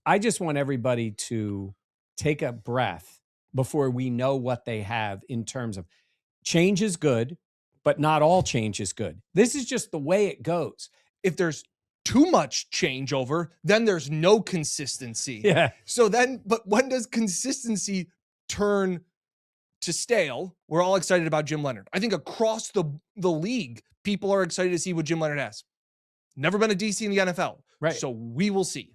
I just want everybody to take a breath before we know what they have in terms of change is good, but not all change is good. This is just the way it goes. If there's too much changeover, then there's no consistency. Yeah. So then, but when does consistency turn to stale? We're all excited about Jim Leonhard. I think across the league, people are excited to see what Jim Leonhard has. Never been a DC in the NFL. Right. So we will see.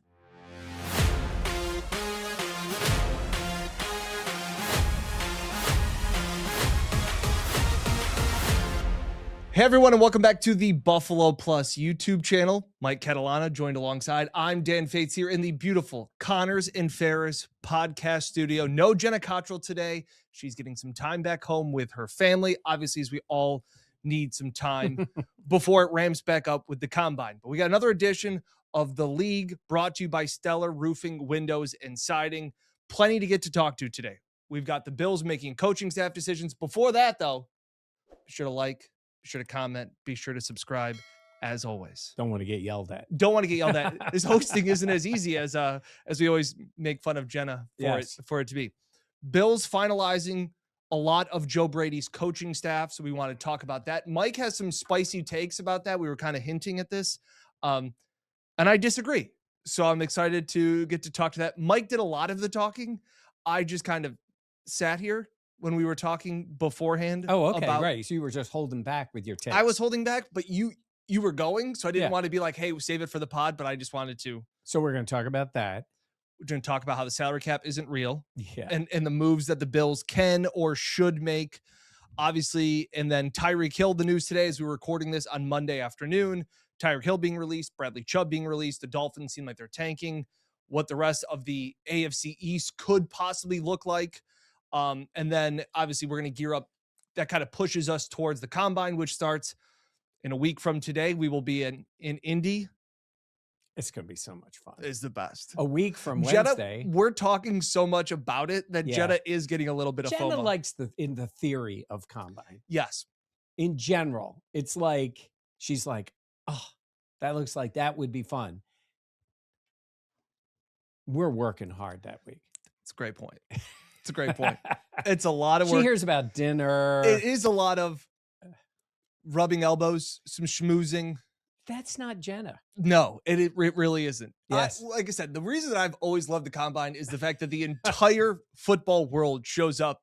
Hey everyone, and welcome back to the Buffalo Plus YouTube channel. Mike Catalana joined alongside. I'm Dan Fates here in the beautiful Connors and Ferris podcast studio. No Jenna Cottrell today. She's getting some time back home with her family, obviously, as we all need some time before it ramps back up with the combine. But we got another edition of The League brought to you by Stellar Roofing, Windows, and Siding. Plenty to get to talk to today. We've got the Bills making coaching staff decisions. Before that, though, be sure to like, be sure to comment, be sure to subscribe, as always. Don't want to get yelled at. Don't want to get yelled at. This hosting isn't as easy as we always make fun of Jenna for it to be. Bills finalizing a lot of Joe Brady's coaching staff, so we want to talk about that. Mike has some spicy takes about that. We were kind of hinting at this, and I disagree. So I'm excited to get to talk to that. Mike did a lot of the talking. I just kind of sat here when we were talking beforehand. Oh, okay, right. So you were just holding back with your takes. I was holding back, but you were going, so I didn't want to be like, hey, save it for the pod, but I just wanted to. So we're going to talk about that. We're going to talk about how the salary cap isn't real. Yeah. And the moves that the Bills can or should make, obviously. And then Tyreek Hill, the news today as we were recording this on Monday afternoon, Tyreek Hill being released, Bradley Chubb being released. The Dolphins seem like they're tanking. What the rest of the AFC East could possibly look like. And then obviously we're going to gear up. That kind of pushes us towards the combine, which starts in a week from today. We will be in Indy. It's going to be so much fun. It's the best. A week from Jenna, Wednesday. We're talking so much about it that Jenna is getting a little bit of FOMO. Jenna likes in the theory of combine. Yes. In general, it's like, she's like, oh, that looks like that would be fun. We're working hard that week. It's a great point. It's a great point. It's a lot of work. She hears about dinner. It is a lot of rubbing elbows, some schmoozing. That's not Jenna. No, it really isn't. Yes. Like I said, the reason that I've always loved the combine is the fact that the entire football world shows up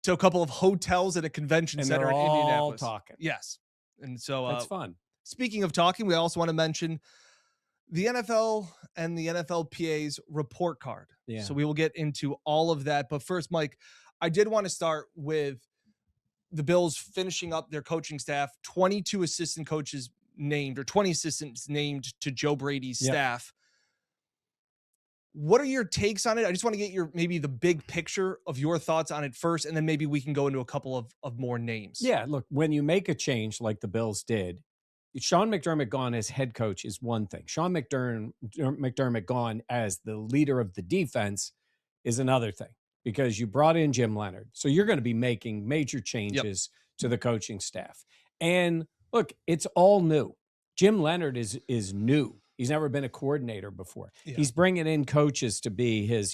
to a couple of hotels at a convention center in Indianapolis. Talking. Yes. And so that's fun. Speaking of talking, we also want to mention the NFL and the NFLPA's report card. Yeah. So we will get into all of that. But first, Mike, I did want to start with the Bills finishing up their coaching staff, 22 assistant coaches named, or 20 assistants named to Joe Brady's staff. What are your takes on it? I just want to get maybe the big picture of your thoughts on it first, and then maybe we can go into a couple of more names. Yeah, look, when you make a change like the Bills did, Sean McDermott gone as head coach is one thing. Sean McDermott gone as the leader of the defense is another thing, because you brought in Jim Leonhard. So you're going to be making major changes to the coaching staff. And look, it's all new. Jim Leonhard is new. He's never been a coordinator before. Yeah. He's bringing in coaches to be his,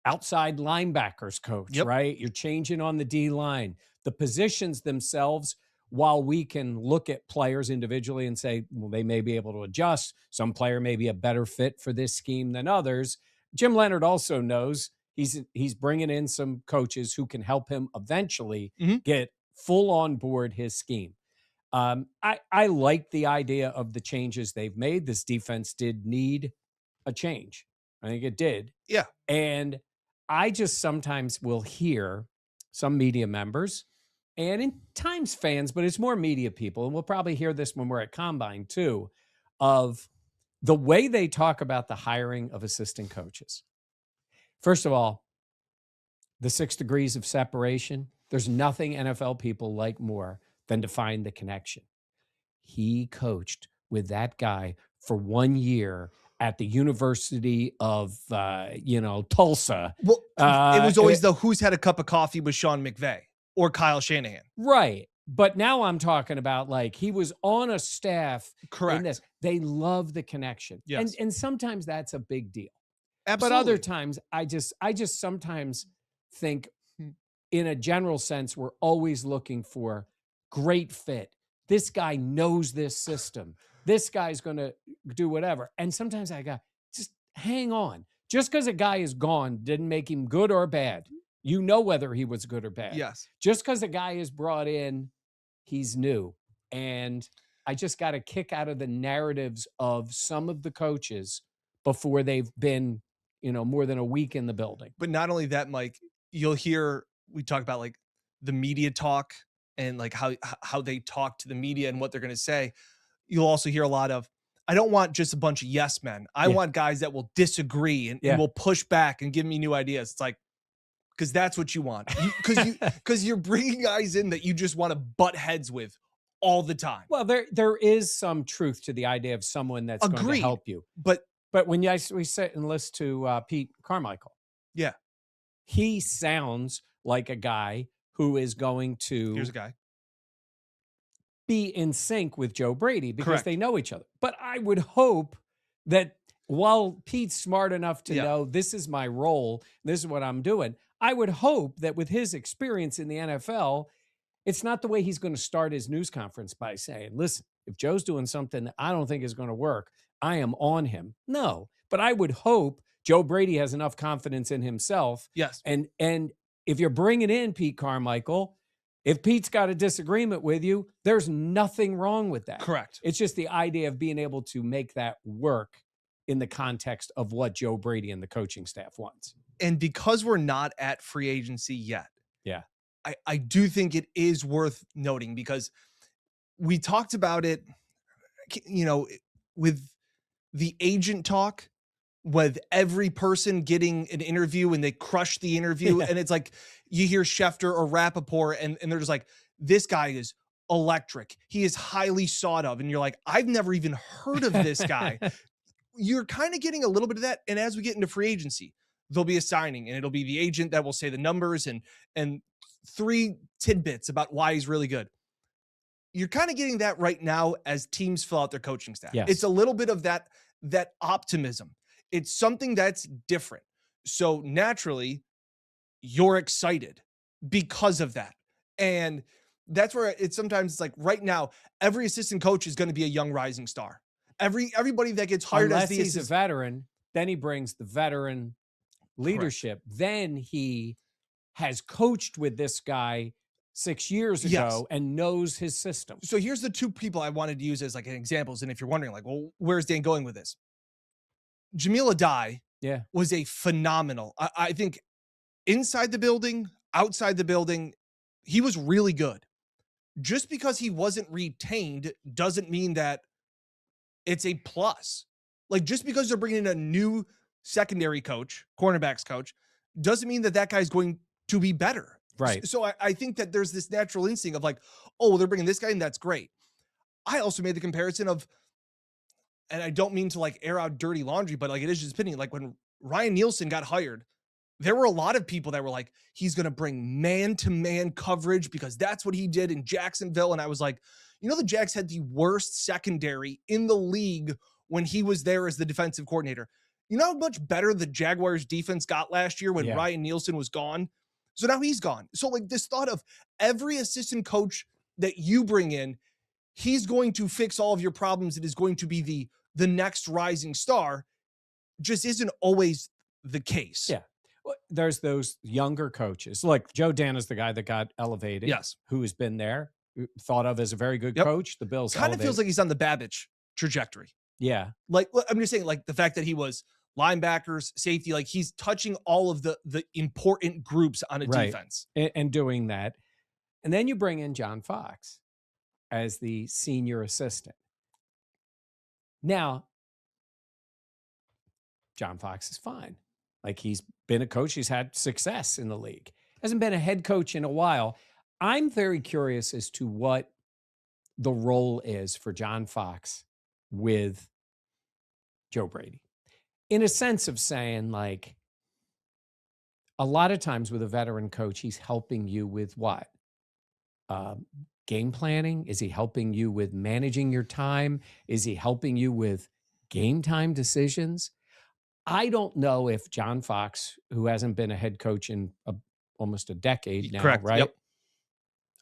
outside linebackers coach, right? You're changing on the D line. The positions themselves, while we can look at players individually and say, well, they may be able to adjust. Some player may be a better fit for this scheme than others. Jim Leonhard also knows he's bringing in some coaches who can help him eventually get full on board his scheme. I like the idea of the changes they've made. This defense did need a change. I think it did. Yeah. And I just sometimes will hear some media members and in times fans, but it's more media people, and we'll probably hear this when we're at Combine too, of the way they talk about the hiring of assistant coaches. First of all, the 6 degrees of separation, there's nothing NFL people like more than to find the connection. He coached with that guy for 1 year at the University of, Tulsa. Well, it was always who's had a cup of coffee with Sean McVay or Kyle Shanahan. Right. But now I'm talking about, like, he was on a staff in this. Correct. They love the connection. Yes. And sometimes that's a big deal. But other Absolutely. times I just sometimes think Hmm. in a general sense, we're always looking for great fit. This guy knows this system. This guy's going to do whatever. And sometimes I go, just hang on. Just because a guy is gone didn't make him good or bad. You know whether he was good or bad. Yes. Just because a guy is brought in, he's new. And I just got a kick out of the narratives of some of the coaches before they've been, more than a week in the building. But not only that, Mike, you'll hear we talk about like the media talk and like how they talk to the media and what they're going to say. You'll also hear a lot of, I don't want just a bunch of yes men. I Yeah. want guys that will disagree and Yeah. will push back and give me new ideas. It's like, because that's what you want. Because you're bringing guys in that you just want to butt heads with all the time. Well, there is some truth to the idea of someone that's going to Agreed. help you. But But when we sit and listen to Pete Carmichael, yeah, he sounds like a guy who is going here's to a guy. be in sync with Joe Brady because Correct. they know each other. But I would hope that while Pete's smart enough to Yeah. know this is my role, this is what I'm doing, I would hope that with his experience in the NFL, it's not the way he's going to start his news conference by saying, listen, if Joe's doing something that I don't think is going to work, I am on him. No, but I would hope Joe Brady has enough confidence in himself. Yes. And if you're bringing in Pete Carmichael, if Pete's got a disagreement with you, there's nothing wrong with that. Correct. It's just the idea of being able to make that work in the context of what Joe Brady and the coaching staff wants. And because we're not at free agency yet, Yeah. I do think it is worth noting because we talked about it, with the agent talk, with every person getting an interview and they crush the interview. Yeah. And it's like you hear Schefter or Rappaport and they're just like, this guy is electric. He is highly sought of. And you're like, I've never even heard of this guy. You're kind of getting a little bit of that. And as we get into free agency, there'll be a signing and it'll be the agent that will say the numbers and 3 tidbits about why he's really good. You're kind of getting that right now as teams fill out their coaching staff. Yes. It's a little bit of that optimism. It's something that's different. So naturally, you're excited because of that. And that's where it's sometimes like right now, every assistant coach is going to be a young rising star. Everybody that gets hired Unless as the he's assistant, a veteran, then he brings the veteran leadership. Then he has coached with this guy 6 years ago Yes. and knows his system. So here's the 2 people I wanted to use as like examples. And if you're wondering, like, well, where's Dan going with this? Jamil Adai Yeah. was a phenomenal. I think inside the building, outside the building, he was really good. Just because he wasn't retained doesn't mean that it's a plus. Like just because they're bringing in a new secondary coach, cornerbacks coach, doesn't mean that that guy's going to be better. Right. So I think that there's this natural instinct of like, oh, they're bringing this guy in, that's great. I also made the comparison of, and I don't mean to like air out dirty laundry, but like it is just opinion. Like when Ryan Nielsen got hired, there were a lot of people that were like, he's going to bring man-to-man coverage because that's what he did in Jacksonville. And I was like, the Jags had the worst secondary in the league when he was there as the defensive coordinator. You know how much better the Jaguars defense got last year when Ryan Nielsen was gone? So now he's gone. So like this thought of every assistant coach that you bring in, he's going to fix all of your problems. It is going to be the next rising star just isn't always the case. Yeah. Well, there's those younger coaches. Like Joe Dan is the guy that got elevated. Yes. Who has been there, thought of as a very good coach. The Bills kind of feels like he's on the Babbage trajectory. Yeah. Like I'm just saying, like the fact that he was linebackers, safety, like he's touching all of the important groups on a defense. And doing that. And then you bring in John Fox as the senior assistant. Now, John Fox is fine. Like he's been a coach. He's had success in the league. Hasn't been a head coach in a while. I'm very curious as to what the role is for John Fox with Joe Brady. In a sense of saying, like, a lot of times with a veteran coach, he's helping you with what? game planning? Is he helping you with managing your time? Is he helping you with game time decisions? I don't know if John Fox, who hasn't been a head coach in almost a decade now, Correct. right? Yep.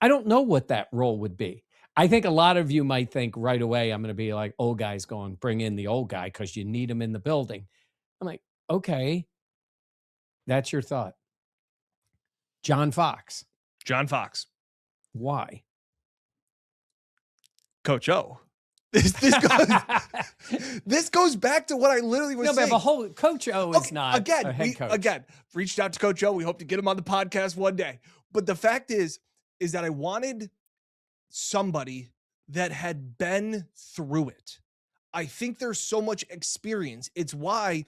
I don't know what that role would be. I think a lot of you might think right away, I'm going to be like, old guy's going, bring in the old guy because you need him in the building. I'm like, okay, that's your thought. John Fox. John Fox. Why? Coach O. This goes back to what I literally was saying. But whole Coach O is not a head coach. Again, reached out to Coach O. We hope to get him on the podcast one day. But the fact is that I wanted somebody that had been through it. I think there's so much experience. It's why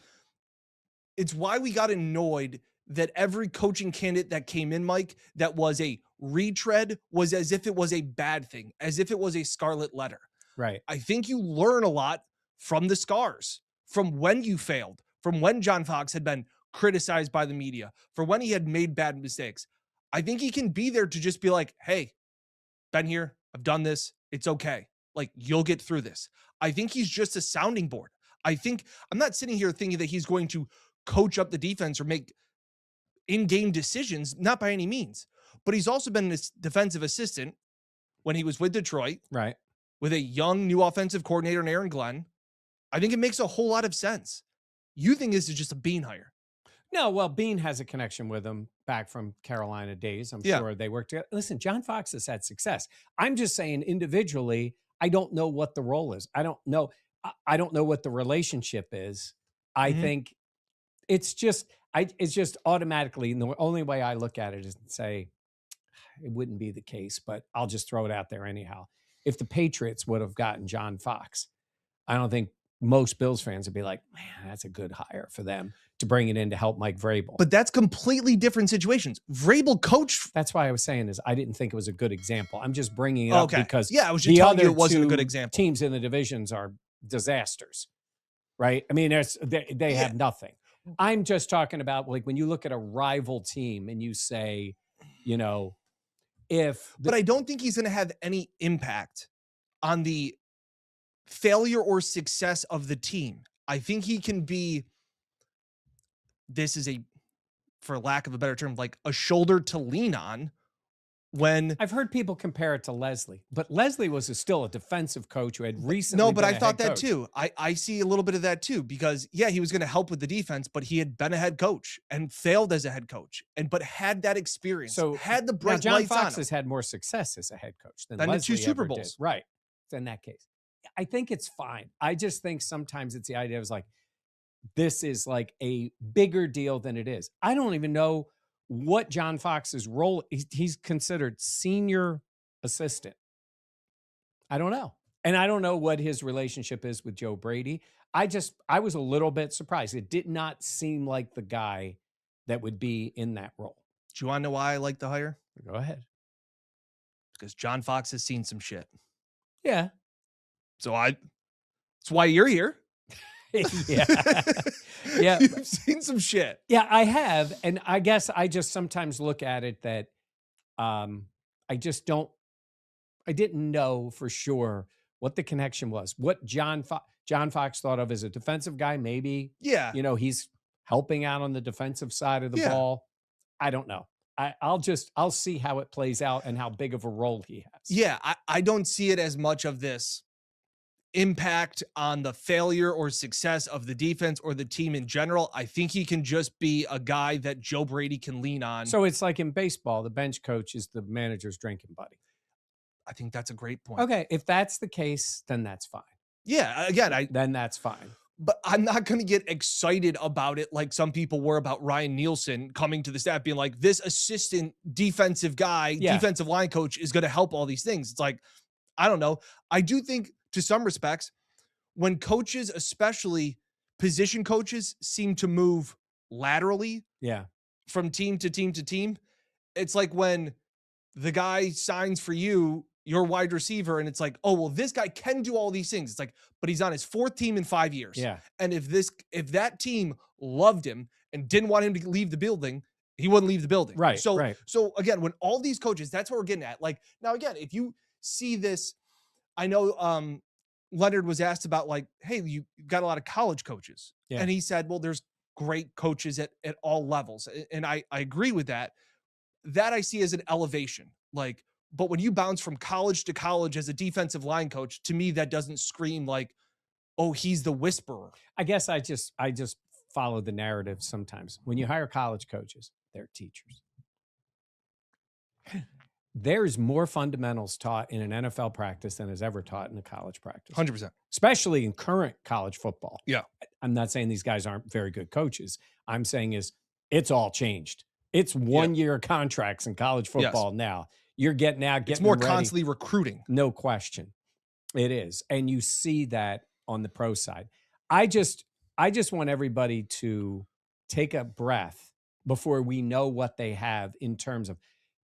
we got annoyed that every coaching candidate that came in, Mike, that was a retread was as if it was a bad thing, as if it was a scarlet letter. Right. I think you learn a lot from the scars, from when you failed, from when John Fox had been criticized by the media, for when he had made bad mistakes. I think he can be there to just be like, hey, been here, I've done this, it's okay. Like, you'll get through this. I think he's just a sounding board. I'm not sitting here thinking that he's going to coach up the defense or make in-game decisions, not by any means. But he's also been a defensive assistant when he was with Detroit. Right. With a young new offensive coordinator in Aaron Glenn. I think it makes a whole lot of sense. You think this is just a Beane hire? No, well, Beane has a connection with him back from Carolina days. I'm sure they worked together. Listen, John Fox has had success. I'm just saying individually, I don't know what the role is. I don't know. I don't know what the relationship is. I think it's just automatically, and the only way I look at it is to say it wouldn't be the case, but I'll just throw it out there anyhow. If the Patriots would have gotten John Fox, I don't think most Bills fans would be like, man, that's a good hire for them to bring it in to help Mike Vrabel. But that's completely different situations. Vrabel coached. That's why I was saying is I didn't think it was a good example. I'm just bringing it up because I was just telling you it wasn't a good example. Teams in the divisions are disasters, right? I mean, they have nothing. I'm just talking about like when you look at a rival team and you say, you know, but I don't think he's going to have any impact on the failure or success of the team. I think he can be, for lack of a better term, like a shoulder to lean on when I've heard people compare it to Leslie, but Leslie was still a defensive coach who had recently No, but been I a thought head that coach. too. I see a little bit of that too, because he was going to help with the defense, but he had been a head coach and failed as a head coach but had that experience. So had the bright John lights Fox on him. has had more success as a head coach than Been to Leslie 2 Super ever Bowls. did. Right. In that case, I think it's fine. I just think sometimes it's the idea of like, this is like a bigger deal than it is. I don't even know what John Fox's role is. He's considered senior assistant. I don't know. And I don't know what his relationship is with Joe Brady. I was a little bit surprised. It did not seem like the guy that would be in that role. Do you want to know why I like the hire? Go ahead. Because John Fox has seen some shit. Yeah. So that's why you're here. Yeah. Yeah. You've seen some shit. Yeah, I have. And I guess I just sometimes look at it that I didn't know for sure what the connection was. What John Fox thought of as a defensive guy, maybe. Yeah. You know, he's helping out on the defensive side of the ball. I don't know. I'll see how it plays out and how big of a role he has. Yeah, I don't see it as much of this impact on the failure or success of the defense or the team in general. I think he can just be a guy that Joe Brady can lean on. So it's like in baseball, the bench coach is the manager's drinking buddy. I think that's a great point. Okay, if that's the case, then that's fine. Yeah, again, then that's fine. But I'm not going to get excited about it like some people were about Ryan Nielsen coming to the staff being like, this assistant defensive guy, defensive line coach is going to help all these things. It's like, I don't know. I do think to some respects, when coaches, especially position coaches, seem to move laterally from team to team to team, it's like when the guy signs for you, your wide receiver, and it's like, oh, well, this guy can do all these things. It's like, but he's on his 4th team in 5 years. Yeah. And if that team loved him and didn't want him to leave the building, he wouldn't leave the building. Right. So again, when all these coaches, that's what we're getting at. Like, now again, if you see this. I know Leonard was asked about like, hey, you got a lot of college coaches. Yeah. And he said, well, there's great coaches at all levels. And I agree with that. That I see as an elevation. Like, but when you bounce from college to college as a defensive line coach, to me, that doesn't scream like, oh, he's the whisperer. I guess I just follow the narrative sometimes. When you hire college coaches, they're teachers. There's more fundamentals taught in an NFL practice than is ever taught in a college practice. 100%. Especially in current college football. Yeah. I'm not saying these guys aren't very good coaches. I'm saying it's all changed. It's 1 year contracts in college football now. You're getting it's more ready. Constantly recruiting. No question. It is. And you see that on the pro side. I just want everybody to take a breath before we know what they have in terms of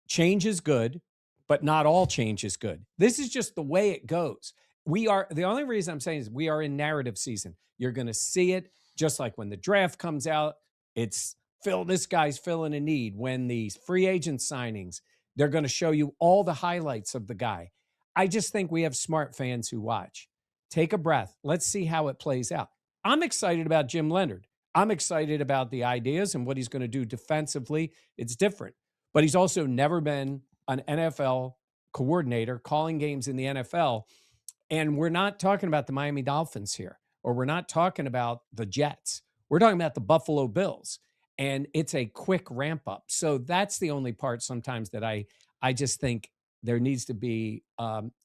change is good, but not all change is good. This is just the way it goes. The only reason I'm saying is we are in narrative season. You're going to see it just like when the draft comes out, it's this guy's filling a need. When the free agent signings, they're going to show you all the highlights of the guy. I just think we have smart fans who watch. Take a breath. Let's see how it plays out. I'm excited about Jim Leonard. I'm excited about the ideas and what he's going to do defensively. It's different. But he's also never been an NFL coordinator calling games in the NFL. And we're not talking about the Miami Dolphins here, or we're not talking about the Jets. We're talking about the Buffalo Bills. And it's a quick ramp up. So that's the only part sometimes that I just think there needs to be,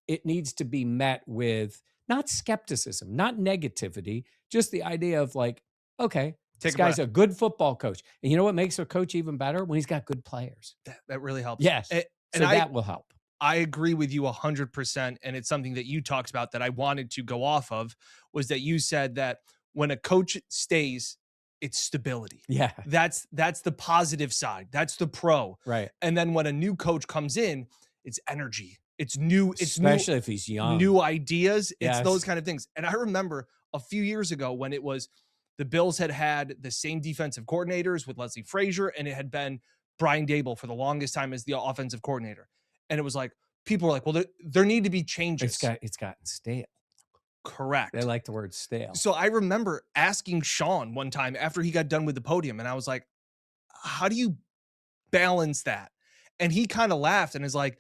it needs to be met with not skepticism, not negativity, just the idea of like, okay, this guy's a good football coach. And you know what makes a coach even better? When he's got good players. That really helps. Yes. And that will help. I agree with you 100%. And it's something that you talked about that I wanted to go off of, was that you said that when a coach stays, it's stability. Yeah. That's the positive side. That's the pro. Right. And then when a new coach comes in, it's energy. It's new. It's especially new, if he's young. New ideas. Yes. It's those kind of things. And I remember a few years ago when it was the Bills had the same defensive coordinators with Leslie Frazier, and it had been Brian Daboll for the longest time as the offensive coordinator. And it was like, people were like, well, there need to be changes. It's gotten stale. Correct. They like the word stale. So I remember asking Sean one time after he got done with the podium, and I was like, how do you balance that? And he kind of laughed and is like,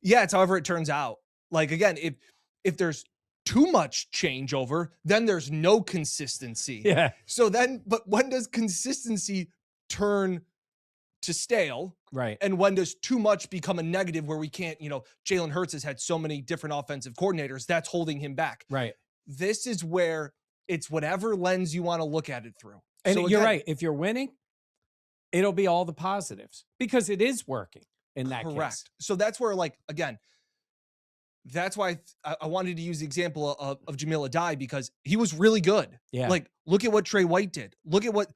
yeah, it's however it turns out. Like, again, if there's too much changeover, then there's no consistency. Yeah. So then, but when does consistency turn to stale? Right. And when does too much become a negative where we can't, Jalen Hurts has had so many different offensive coordinators, that's holding him back. Right. This is where it's whatever lens you want to look at it through. And so you're again, right. If you're winning, it'll be all the positives because it is working in that case. So that's where, like, again, that's why I wanted to use the example of Jamil Adai, because he was really good. Yeah. Like, look at what Trey White did. Look at what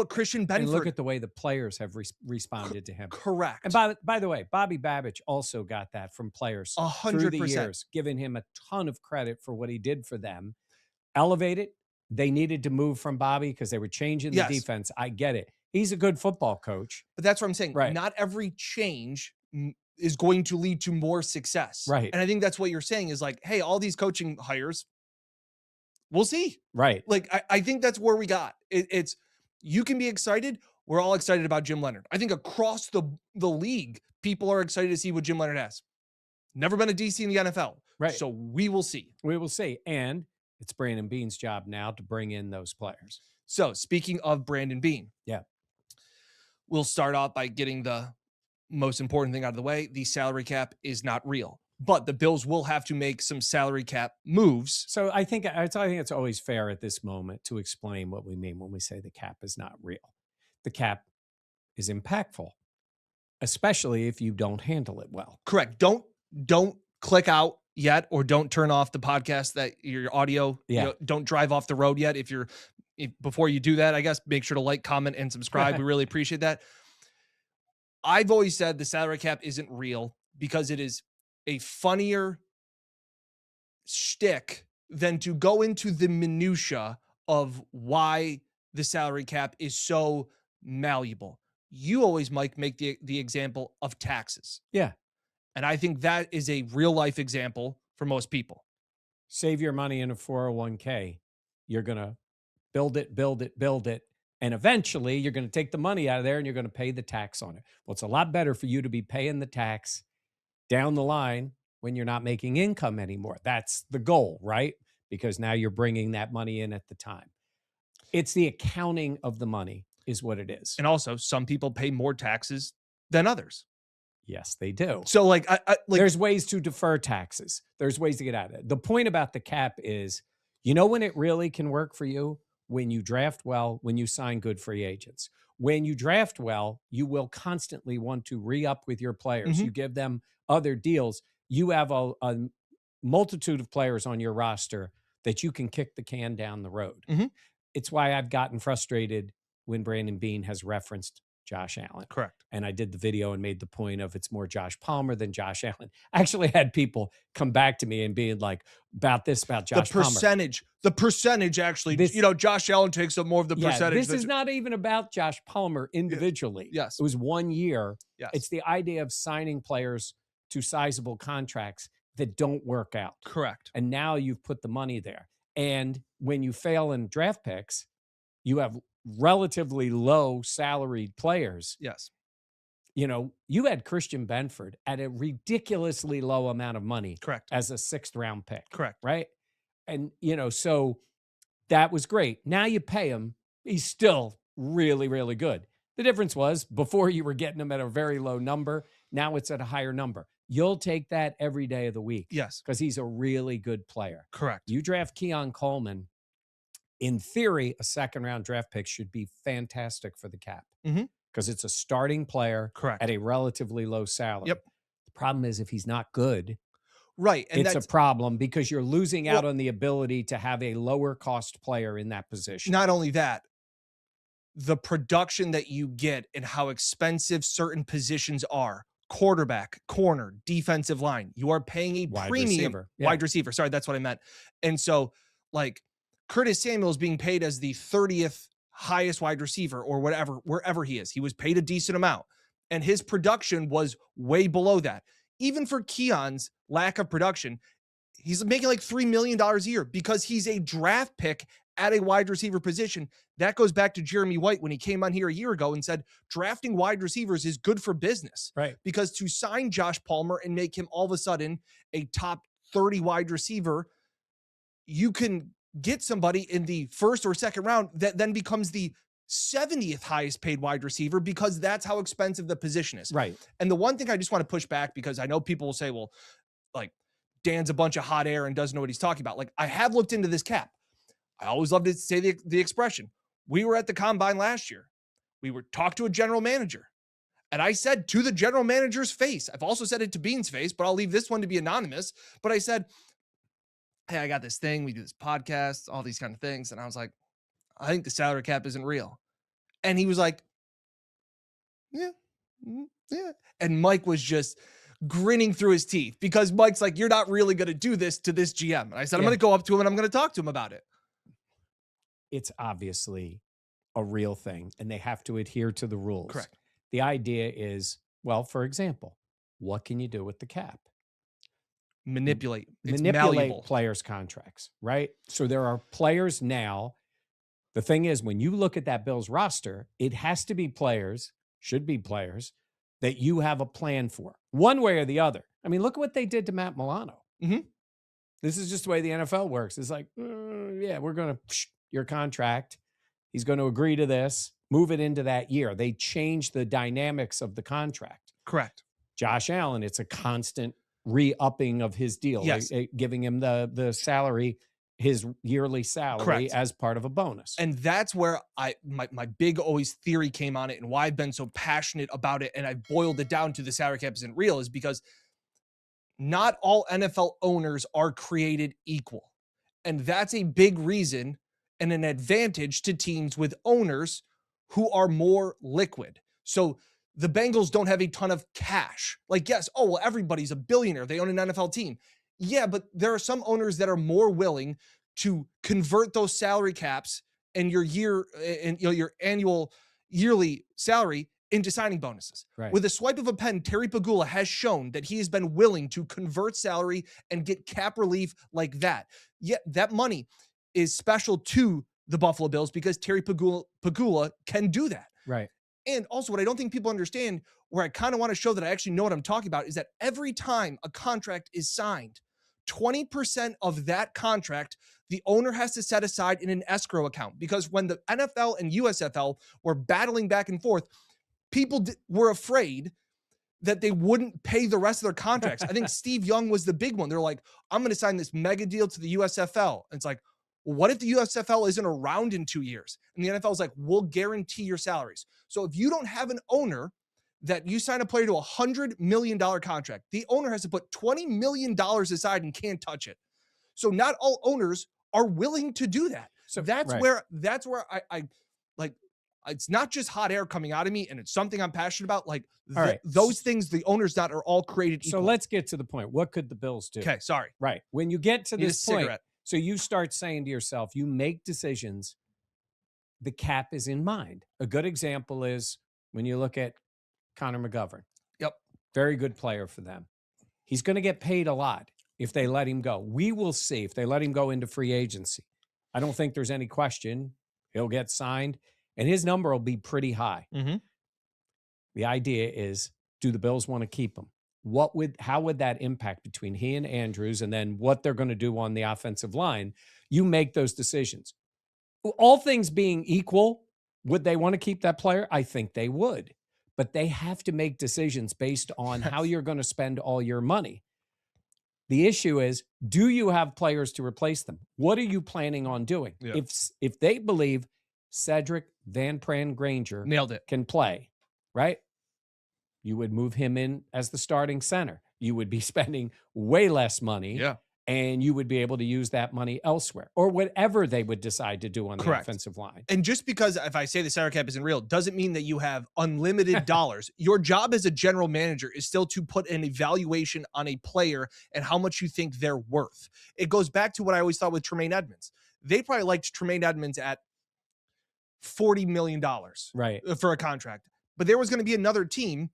Christian Benford. And look at the way the players have responded to him. Correct. And by the way, Bobby Babich also got that from players 100%. through the years, giving him a ton of credit for what he did for them. Elevated. They needed to move from Bobby because they were changing the defense. I get it. He's a good football coach. But that's what I'm saying. Right. Not every change is going to lead to more success. Right. And I think that's what you're saying is like, hey, all these coaching hires, we'll see. Right. Like, I think that's where we got. It's you can be excited. We're all excited about Jim Leonard. I think across the league, people are excited to see what Jim Leonard has. Never been a DC in the NFL. Right. So we will see. We will see. And it's Brandon Beane's job now to bring in those players. So speaking of Brandon Beane. Yeah. We'll start off by getting the most important thing out of the way. The salary cap is not real, but the Bills will have to make some salary cap moves. So I think it's always fair at this moment to explain what we mean when we say the cap is not real. The cap is impactful, especially if you don't handle it well. Correct. Don't click out yet, or don't turn off the podcast that your audio. Yeah. Don't drive off the road yet. Before you do that, I guess make sure to like, comment, and subscribe. We really appreciate that. I've always said the salary cap isn't real because it is a funnier shtick than to go into the minutia of why the salary cap is so malleable. You always, Mike, make the example of taxes. Yeah. And I think that is a real life example for most people. Save your money in a 401k. You're going to build it, build it, build it. And eventually you're going to take the money out of there and you're going to pay the tax on it. Well, it's a lot better for you to be paying the tax down the line when you're not making income anymore. That's the goal, right? Because now you're bringing that money in at the time. It's the accounting of the money is what it is. And also, some people pay more taxes than others. Yes, they do. So like, there's ways to defer taxes. There's ways to get out of it. The point about the cap is, you know, when it really can work for you, when you draft well, when you sign good free agents. When you draft well, you will constantly want to re-up with your players. Mhm. You give them other deals. You have a multitude of players on your roster that you can kick the can down the road. Mhm. It's why I've gotten frustrated when Brandon Beane has referenced Josh Allen. Correct. And I did the video and made the point of it's more Josh Palmer than Josh Allen. I actually had people come back to me and being like, about Josh Palmer. The percentage actually, Josh Allen takes up more of the percentage. This is not even about Josh Palmer individually. Yes. It was 1 year. Yes. It's the idea of signing players to sizable contracts that don't work out. Correct. And now you've put the money there. And when you fail in draft picks, you have relatively low salaried players. Yes. You know, you had Christian Benford at a ridiculously low amount of money. Correct. As a 6th round pick. Correct. Right. And, so that was great. Now you pay him. He's still really, really good. The difference was before you were getting him at a very low number. Now it's at a higher number. You'll take that every day of the week. Yes. Because he's a really good player. Correct. You draft Keon Coleman. In theory, a 2nd round draft pick should be fantastic for the cap because it's a starting player at a relatively low salary. Yep. The problem is if he's not good, right, and it's a problem because you're losing out on the ability to have a lower cost player in that position. Not only that, the production that you get and how expensive certain positions are. Quarterback, corner, defensive line. You are paying a premium wide receiver. Sorry, that's what I meant. And so, like, Curtis Samuel is being paid as the 30th highest wide receiver or whatever, wherever he is. He was paid a decent amount, and his production was way below that. Even for Keon's lack of production, he's making like $3 million a year because he's a draft pick at a wide receiver position. That goes back to Jeremy White when he came on here a year ago and said drafting wide receivers is good for business. Right. Because to sign Josh Palmer and make him all of a sudden a top 30 wide receiver, you can get somebody in the 1st or 2nd round that then becomes the 70th highest paid wide receiver because that's how expensive the position is. Right. And the one thing I just want to push back, because I know people will say, well, like, Dan's a bunch of hot air and doesn't know what he's talking about. Like, I have looked into this cap. I always love to say the expression. We were at the combine last year. We were talked to a general manager. And I said to the general manager's face, I've also said it to Beane's face, but I'll leave this one to be anonymous. But I said, hey, I got this thing. We do this podcast, all these kind of things. And I was like, I think the salary cap isn't real. And he was like, yeah. And Mike was just grinning through his teeth because Mike's like, you're not really going to do this to this GM. And I said, I'm going to go up to him and I'm going to talk to him about it. It's obviously a real thing and they have to adhere to the rules. Correct. The idea is, well, for example, what can you do with the cap? Manipulate players' contracts, right? So there are players now. The thing is, when you look at that Bills roster, it has to be players, should be players that you have a plan for one way or the other. I mean, look at what they did to Matt Milano. This is just the way the NFL works. It's like, yeah, we're going to your contract. He's going to agree to this, move it into that year. They change the dynamics of the contract. Correct. Josh Allen, it's a constant re-upping of his deal, giving him the salary, his yearly salary as part of a bonus. And that's where my big always theory came on it and why I've been so passionate about it. And I boiled it down to the salary cap isn't real is because not all NFL owners are created equal. And that's a big reason and an advantage to teams with owners who are more liquid. So the Bengals don't have a ton of cash. Like, yes, everybody's a billionaire. They own an NFL team. Yeah, but there are some owners that are more willing to convert those salary caps and your annual yearly salary into signing bonuses. Right. With a swipe of a pen, Terry Pegula has shown that he has been willing to convert salary and get cap relief like that. Yet that money is special to the Buffalo Bills because Terry Pegula can do that. Right. And also, what I don't think people understand, where I kind of want to show that I actually know what I'm talking about, is that every time a contract is signed, 20% of that contract, the owner has to set aside in an escrow account. Because when the NFL and USFL were battling back and forth, people were afraid that they wouldn't pay the rest of their contracts. I think Steve Young was the big one. They're like, I'm going to sign this mega deal to the USFL. And it's like, well, what if the USFL isn't around in 2 years? And the NFL is like, we'll guarantee your salaries. So if you don't have an owner that you sign a player to $100 million contract, the owner has to put $20 million aside and can't touch it. So not all owners are willing to do that. So that's where I like, it's not just hot air coming out of me, and it's something I'm passionate about. Like those things, the owners that are all created equal. So let's get to the point. What could the Bills do? Okay, sorry. Right. When you get to this point, so you start saying to yourself, you make decisions, the cap is in mind. A good example is when you look at Connor McGovern. Yep. Very good player for them. He's going to get paid a lot if they let him go. We will see if they let him go into free agency. I don't think there's any question he'll get signed, and his number will be pretty high. Mm-hmm. The idea is, do the Bills want to keep him? How would that impact between he and Andrews, and then what they're going to do on the offensive line? You make those decisions. All things being equal, would they want to keep that player? I think they would, but they have to make decisions based on how you're going to spend all your money. The issue is, do you have players to replace them? What are you planning on doing? Yeah. If they believe Cedric Van Pran Granger nailed it can play, right? You would move him in as the starting center. You would be spending way less money. Yeah. And you would be able to use that money elsewhere, or whatever they would decide to do on the offensive line. And just because if I say the salary cap isn't real, doesn't mean that you have unlimited dollars. Your job as a general manager is still to put an evaluation on a player and how much you think they're worth. It goes back to what I always thought with Tremaine Edmonds. They probably liked Tremaine Edmonds at $40 million for a contract. But there was going to be another team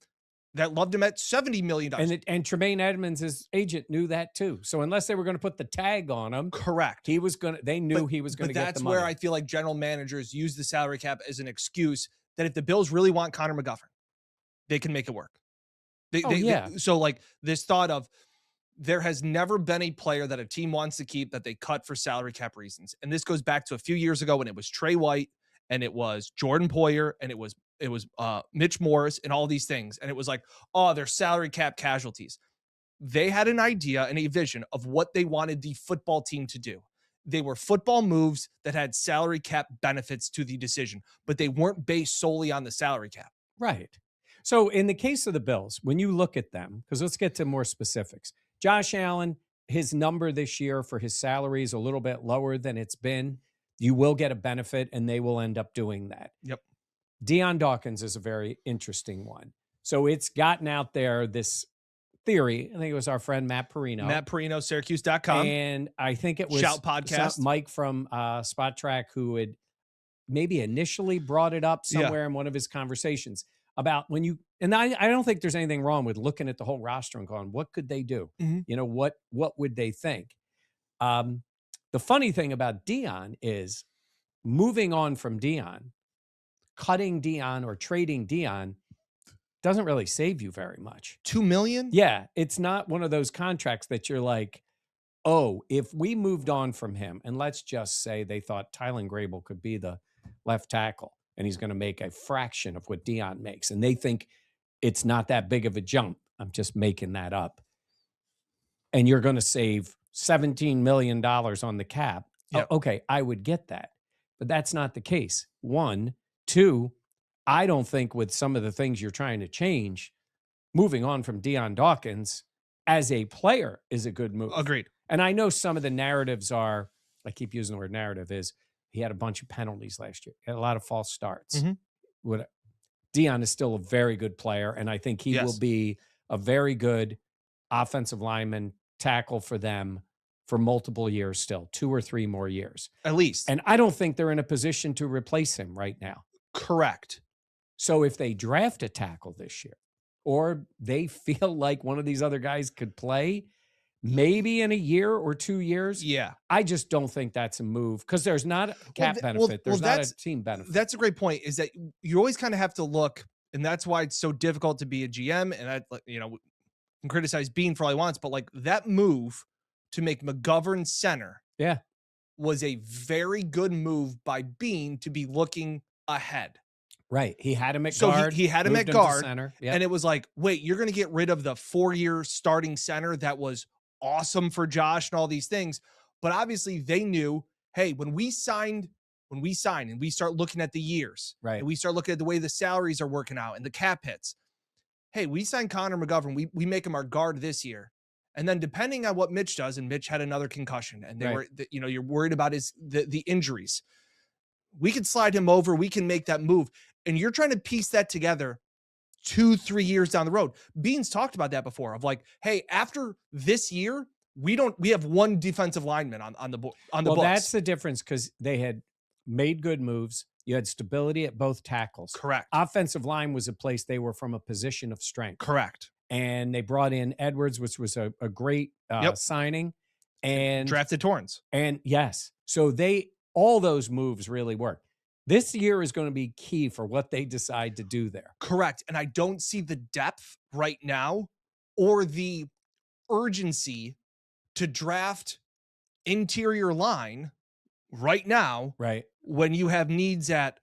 that loved him at $70 million. And Tremaine Edmonds' agent knew that too. So unless they were going to put the tag on him, correct, he was going to. They knew he was going to get the money. That's where I feel like general managers use the salary cap as an excuse that if the Bills really want Connor McGovern, they can make it work. So like this thought of, there has never been a player that a team wants to keep that they cut for salary cap reasons. And this goes back to a few years ago when it was Trey White and it was Jordan Poyer and it was Mitch Morris and all these things. And it was like, oh, they're salary cap casualties. They had an idea and a vision of what they wanted the football team to do. They were football moves that had salary cap benefits to the decision, but they weren't based solely on the salary cap. Right. So in the case of the Bills, when you look at them, because let's get to more specifics. Josh Allen, his number this year for his salary is a little bit lower than it's been. You will get a benefit, and they will end up doing that. Yep. Deion Dawkins is a very interesting one. So it's gotten out there, this theory. I think it was our friend Matt Perino. Matt Perino, Syracuse.com. And I think it was Shout Podcast. Mike from Spot Track who had maybe initially brought it up somewhere in one of his conversations about when you, and I don't think there's anything wrong with looking at the whole roster and going, what could they do? Mm-hmm. You know, what would they think? The funny thing about Deion is moving on from Deion, cutting Deion or trading Deion doesn't really save you very much. $2 million? Yeah. It's not one of those contracts that you're like, oh, if we moved on from him, and let's just say they thought Tylen Grable could be the left tackle and he's going to make a fraction of what Deion makes, and they think it's not that big of a jump. I'm just making that up. And you're going to save $17 million on the cap. Yep. Oh, okay, I would get that. But that's not the case. One. Two, I don't think with some of the things you're trying to change, moving on from Deion Dawkins as a player is a good move. Agreed. And I know some of the narratives are, I keep using the word narrative, is he had a bunch of penalties last year. He had a lot of false starts. Mm-hmm. Deion is still a very good player, and I think he will be a very good offensive lineman tackle for them for multiple years still, 2 or 3 more years. At least. And I don't think they're in a position to replace him right now. Correct. So if they draft a tackle this year, or they feel like one of these other guys could play, maybe in a year or 2 years, Yeah. I just don't think that's a move because there's not a Well, cap benefit. There's not a that's team benefit. that's a great point. Is that you always kind of have to look, and that's why it's so difficult to be a GM. And I, can criticize Beane for all he wants, but like that move to make McGovern center Yeah, was a very good move by Beane to be looking ahead. right. He had him at So guard. he had him moved at to guard, center. and it was like, wait, you're going to get rid of the 4-year starting center that was awesome for Josh and all these things. But obviously they knew, hey, when we sign and we start looking at the years, Right. and we start looking at the way the salaries are working out and the cap hits, hey, we signed Connor McGovern, we make him our guard this year. And then depending on what Mitch does, and Mitch had another concussion, and they were, you're worried about the injuries. We can slide him over. We can make that move. And you're trying to piece that together 2-3 years down the road. Beane's talked about that before of like, hey, after this year, we have one defensive lineman on the books. That's the difference because they had made good moves. You had stability at both tackles. Correct. Offensive line was a place they were from a position of strength. Correct. And they brought in Edwards, which was a great signing. And drafted Torrance. And yes, so all those moves really worked. This year is going to be key for what they decide to do there. Correct. And I don't see the depth right now or the urgency to draft interior line right now. Right. When you have needs at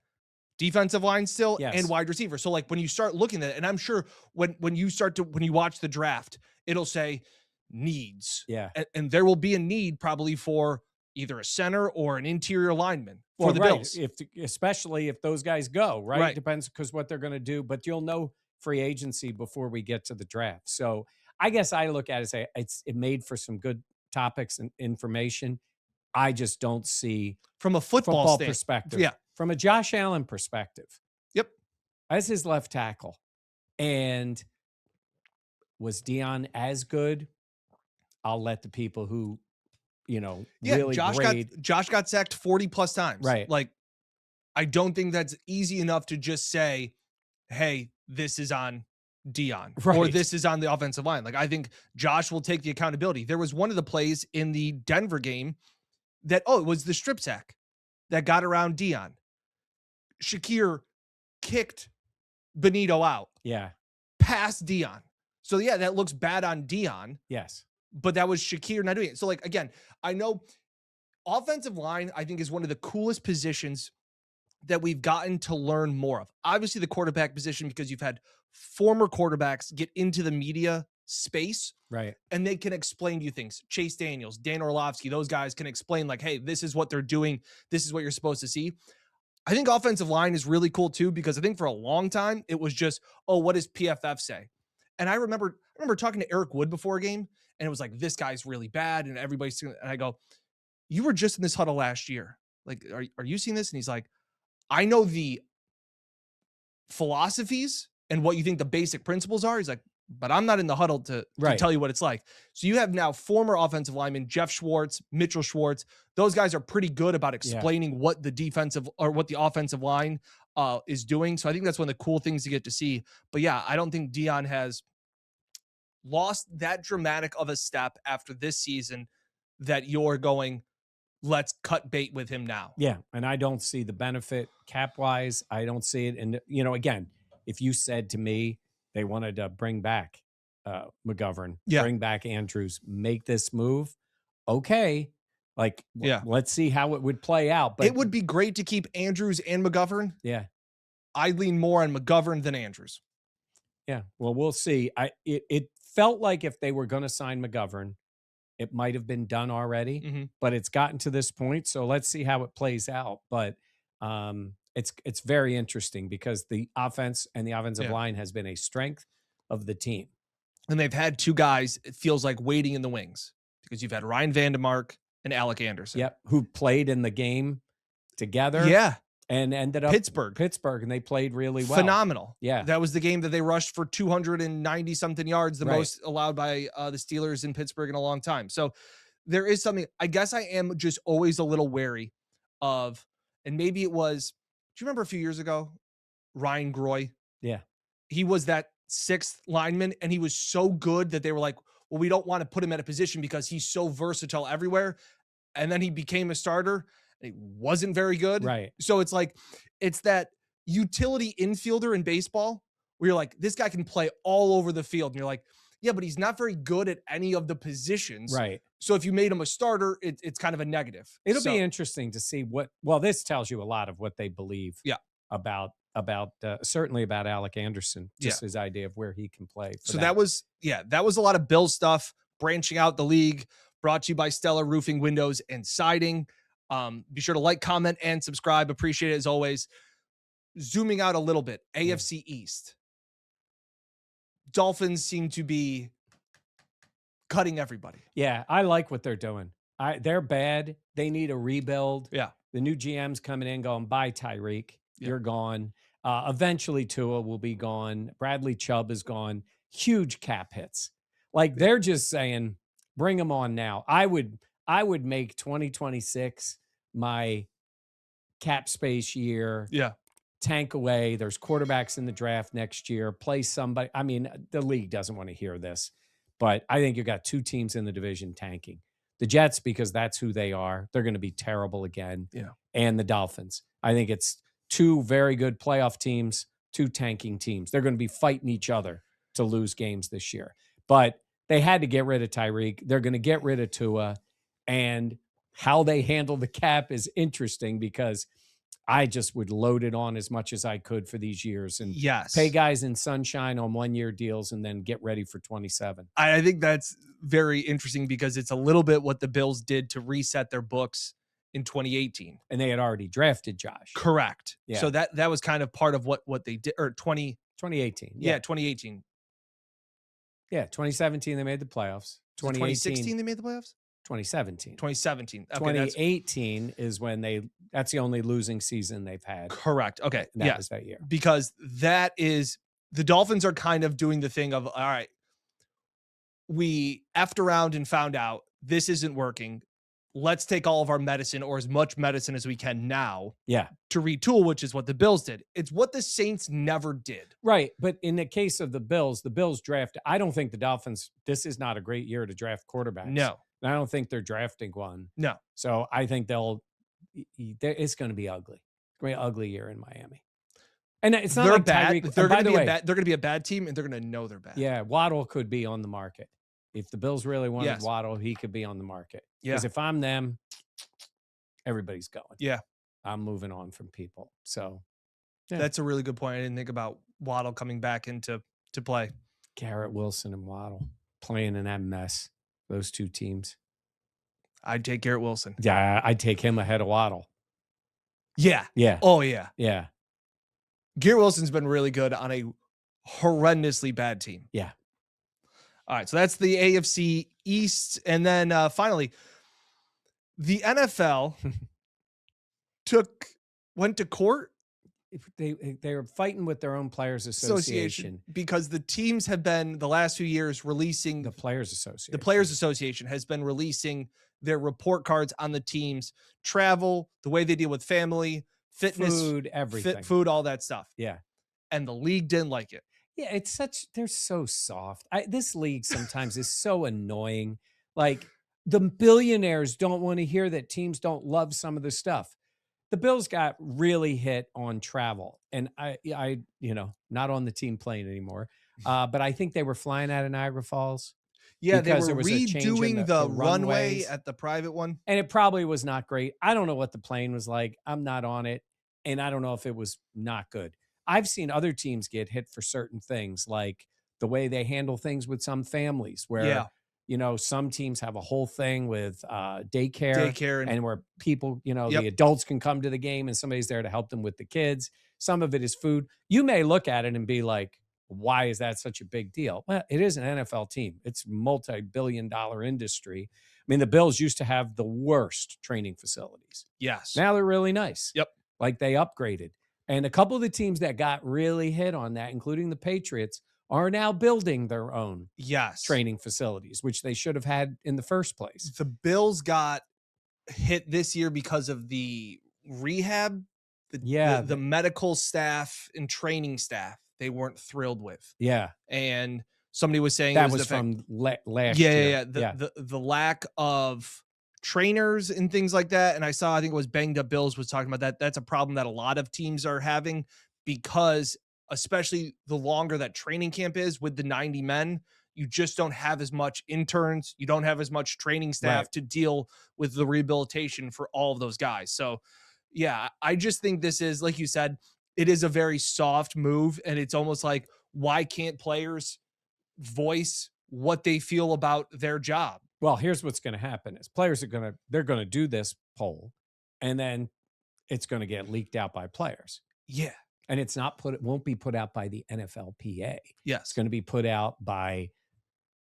defensive line still and wide receiver. So like when you start looking at it, and I'm sure when you watch the draft, it'll say needs. Yeah. And there will be a need probably for either a center or an interior lineman for the Bills. Especially if those guys go, right? Right. Depends because what they're going to do, but you'll know free agency before we get to the draft. So I guess I look at it and say it made for some good topics and information. I just don't see from a football perspective. Yeah. From a Josh Allen perspective. Yep. As his left tackle. And was Dion as good? I'll let the people who, really Josh got sacked 40 plus times. Right. Like, I don't think that's easy enough to just say, hey, this is on Dion or this is on the offensive line. Like, I think Josh will take the accountability. There was one of the plays in the Denver game that, it was the strip sack that got around Dion. Shakir kicked Benito out. Yeah. Past Dion. So yeah, that looks bad on Dion. Yes. But that was Shakir not doing it. So like, again, I know offensive line, I think, is one of the coolest positions that we've gotten to learn more of. Obviously the quarterback position, because you've had former quarterbacks get into the media space. Right. And they can explain to you things. Chase Daniels, Dan Orlovsky, those guys can explain like, hey, this is what they're doing. This is what you're supposed to see. I think offensive line is really cool too, because I think for a long time it was just, what does PFF say? And I remember talking to Eric Wood before a game, and it was like, this guy's really bad, and everybody's, and I go, you were just in this huddle last year. Like, are you seeing this? And he's like, I know the philosophies and what you think the basic principles are. He's like, but I'm not in the huddle to tell you what it's like. So you have now former offensive linemen, Jeff Schwartz, Mitchell Schwartz. Those guys are pretty good about explaining what the defensive or what the offensive line is doing. So I think that's one of the cool things to get to see. But yeah, I don't think Dion has lost that dramatic of a step after this season that you're going, let's cut bait with him now. Yeah. And I don't see the benefit cap wise. I don't see it. And, again, if you said to me, they wanted to bring back McGovern, bring back Andrews, make this move. Okay. Like, let's see how it would play out. But it would be great to keep Andrews and McGovern. Yeah. I lean more on McGovern than Andrews. Yeah. Well, we'll see. It felt like if they were going to sign McGovern, it might have been done already, but it's gotten to this point. So let's see how it plays out. But it's very interesting because the offense and the offensive line has been a strength of the team. And they've had two guys, it feels like, waiting in the wings, because you've had Ryan Vandemark and Alec Anderson. Yep. Who played in the game together. Yeah. And ended up Pittsburgh, and they played really well. Phenomenal. Yeah. That was the game that they rushed for 290 something yards, the most allowed by the Steelers in Pittsburgh in a long time. So there is something, I guess I am just always a little wary of, and maybe it was, do you remember a few years ago, Ryan Groy. Yeah. He was that sixth lineman, and he was so good that they were like, well, we don't want to put him at a position because he's so versatile everywhere. And then he became a starter and he wasn't very good. Right. So it's like, it's that utility infielder in baseball where you're like, this guy can play all over the field. And you're like, yeah, but he's not very good at any of the positions. Right. So if you made him a starter, it's kind of a negative. It'll be interesting to see well, this tells you a lot of what they believe Yeah. about certainly about Alec Anderson, just his idea of where he can play. So that was a lot of Bill stuff, branching out the league, brought to you by Stellar Roofing, Windows, and Siding. Be sure to like, comment, and subscribe. Appreciate it as always. Zooming out a little bit, AFC East. Dolphins seem to be cutting everybody. Yeah, I like what they're doing. They're bad. They need a rebuild. Yeah. The new GM's coming in going, bye, Tyreek. You're gone. Eventually, Tua will be gone. Bradley Chubb is gone. Huge cap hits. Like, they're just saying, bring them on now. I would make 2026 my cap space year. Yeah. Tank away. There's quarterbacks in the draft next year. Play somebody. I mean, the league doesn't want to hear this, but I think you got two teams in the division tanking. The Jets, because that's who they are. They're going to be terrible again. Yeah. And the Dolphins. I think it's two very good playoff teams, two tanking teams. They're going to be fighting each other to lose games this year. But they had to get rid of Tyreek. They're going to get rid of Tua. And how they handle the cap is interesting because I just would load it on as much as I could for these years and pay guys in sunshine on 1-year deals and then get ready for 27. I think that's very interesting because it's a little bit what the Bills did to reset their books in 2018. And they had already drafted Josh. Correct. Yeah. So that was kind of part of what they did, or 2018. Yeah, 2018. Yeah, 2017 they made the playoffs. 2016 they made the playoffs? 2017. 2017. Okay, 2018 is when that's the only losing season they've had. Correct. Okay. That was that year. Because that is, the Dolphins are kind of doing the thing of, all right, we effed around and found out this isn't working. Let's take all of our medicine, or as much medicine as we can now, to retool, which is what the Bills did. It's what the Saints never did. Right. But in the case of the Bills draft, I don't think the Dolphins, this is not a great year to draft quarterbacks. No. I don't think they're drafting one. No. So I think it's going to be ugly. It's going to be an ugly year in Miami. And it's not like bad. Tyreek. They're going to be a bad team, and they're going to know they're bad. Yeah, Waddle could be on the market. If the Bills really wanted Waddle, he could be on the market. Because if I'm them, everybody's going. Yeah. I'm moving on from people. So that's a really good point. I didn't think about Waddle coming back into play. Garrett Wilson and Waddle playing in that mess. Those two teams. I'd take Garrett Wilson. Yeah, I'd take him ahead of Waddle. Yeah. Yeah. Oh, yeah. Yeah. Garrett Wilson's been really good on a horrendously bad team. Yeah. All right. So that's the AFC East. And then finally, the NFL went to court. They were fighting with their own players association because the teams have been the last few years releasing the players association. The players association has been releasing their report cards on the team's travel, the way they deal with family, fitness, food, everything, food, all that stuff. Yeah. And the league didn't like it. Yeah. They're so soft. This league sometimes is so annoying. Like, the billionaires don't want to hear that teams don't love some of the stuff. The Bills got really hit on travel, and I, not on the team plane anymore. But I think they were flying out of Niagara Falls. Yeah, they were redoing the runway at the private one, and it probably was not great. I don't know what the plane was like. I'm not on it, and I don't know if it was not good. I've seen other teams get hit for certain things, like the way they handle things with some families, where some teams have a whole thing with daycare and where people, the adults can come to the game and somebody's there to help them with the kids. Some of it is food. You may look at it and be like, why is that such a big deal? Well, it is an NFL team. It's a multi-billion-dollar industry. I mean, the Bills used to have the worst training facilities. Yes. Now they're really nice. Yep. Like, they upgraded. And a couple of the teams that got really hit on that, including the Patriots, are now building their own training facilities, which they should have had in the first place. The Bills got hit this year because of the rehab the medical staff and training staff, they weren't thrilled with. Yeah. And somebody was saying that was from last year. year. The lack of trainers and things like that. And I think it was Banged Up Bills was talking about that. That's a problem that a lot of teams are having, because especially the longer that training camp is with the 90 men, you just don't have as much interns. You don't have as much training staff to deal with the rehabilitation for all of those guys. So yeah, I just think this is, like you said, it is a very soft move. And it's almost like, why can't players voice what they feel about their job? Well, here's what's going to happen is players they're going to do this poll, and then it's going to get leaked out by players. Yeah. And it won't be put out by the NFLPA. Yes. It's going to be put out by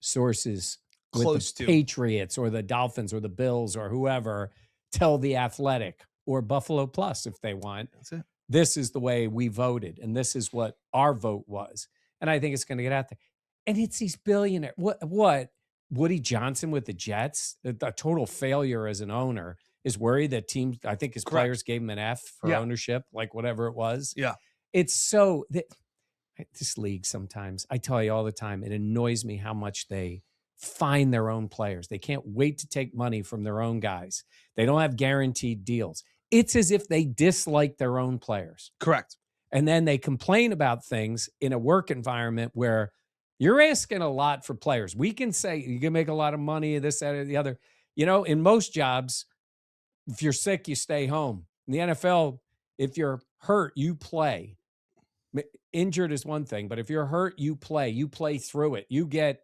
sources close to Patriots or the Dolphins or the Bills or whoever tell The Athletic or Buffalo Plus if they want. That's it. This is the way we voted, and this is what our vote was. And I think it's going to get out there. And it's these billionaires. What? Woody Johnson with the Jets, a total failure as an owner, is worried that teams, I think his players gave him an F for ownership, like whatever it was. Yeah. It's this league sometimes, I tell you all the time, it annoys me how much they find their own players. They can't wait to take money from their own guys. They don't have guaranteed deals. It's as if they dislike their own players. Correct. And then they complain about things in a work environment where you're asking a lot for players. We can say you can make a lot of money, this, that, or the other. You know, in most jobs, if you're sick, you stay home. In the NFL, if you're hurt, you play. Injured is one thing, but if you're hurt, you play through it.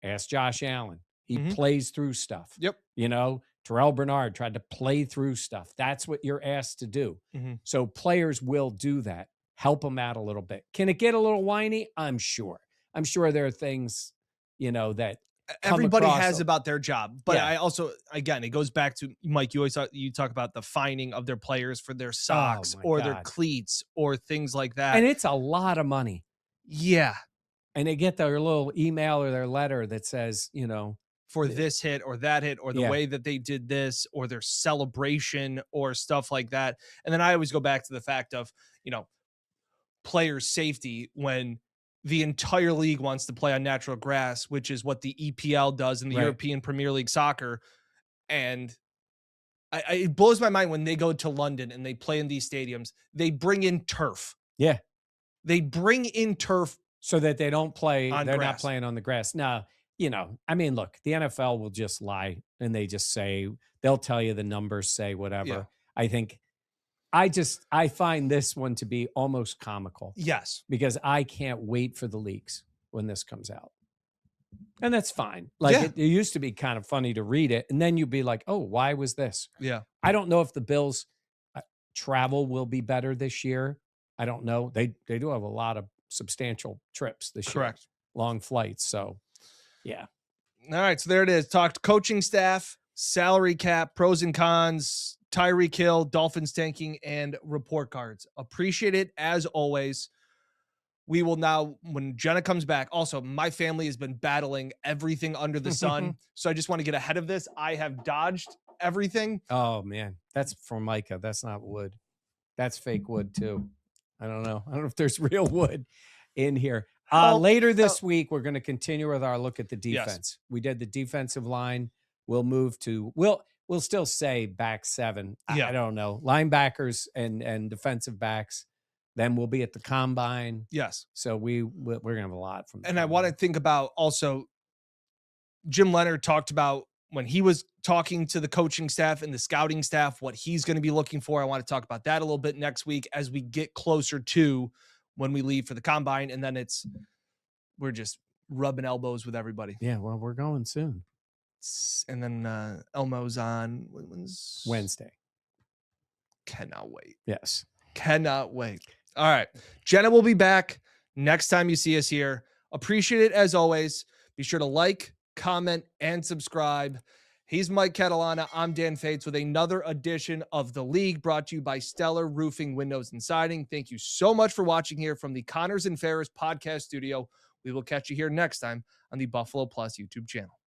Ask Josh Allen. He plays through stuff. Yep. You know, Terrell Bernard tried to play through stuff. That's what you're asked to do. So players will do that. Help them out a little bit. Can it get a little whiny? I'm sure there are things, that everybody has about their job. But I also, again, it goes back to, Mike, you talk about the fining of their players for their socks their cleats or things like that. And it's a lot of money. Yeah. And they get their little email or their letter that says, for this hit or that hit or the way that they did this or their celebration or stuff like that. And then I always go back to the fact of, player safety when the entire league wants to play on natural grass, which is what the EPL does in the European Premier League soccer. And it blows my mind when they go to London and they play in these stadiums, they bring in turf. Yeah. They bring in turf so that they don't play. They're grass. Not playing on the grass. Now, I mean, look, the NFL will just lie and they just say, they'll tell you the numbers, say whatever. Yeah. I think I find this one to be almost comical. Yes. Because I can't wait for the leaks when this comes out. And that's fine. Like it used to be kind of funny to read it. And then you'd be like, oh, why was this? Yeah. I don't know if the Bills travel will be better this year. I don't know. They do have a lot of substantial trips this year. Correct. Long flights. So, yeah. All right. So there it is. Talked coaching staff, salary cap, pros and cons, Tyreek Hill, Dolphins tanking, and report cards. Appreciate it as always. We will now, when Jenna comes back, also, my family has been battling everything under the sun. So I just want to get ahead of this. I have dodged everything. Oh, man. That's from Micah. That's not wood. That's fake wood, too. I don't know. I don't know if there's real wood in here. Later this week, we're going to continue with our look at the defense. Yes. We did the defensive line. We'll move to, we'll still say back seven. Yeah. I don't know. Linebackers and defensive backs. Then we'll be at the combine. Yes. So we're going to have a lot from. And I want to think about also, Jim Leonard talked about when he was talking to the coaching staff and the scouting staff, what he's going to be looking for. I want to talk about that a little bit next week as we get closer to when we leave for the combine. And then we're just rubbing elbows with everybody. Yeah. Well, we're going soon. And then Elmo's on Wednesday. Cannot wait. Yes. Cannot wait. All right. Jenna will be back next time you see us here. Appreciate it as always. Be sure to like, comment, and subscribe. He's Mike Catalana. I'm Dan Fates with another edition of The League brought to you by Stellar Roofing, Windows, and Siding. Thank you so much for watching here from the Connors and Ferris podcast studio. We will catch you here next time on the Buffalo Plus YouTube channel.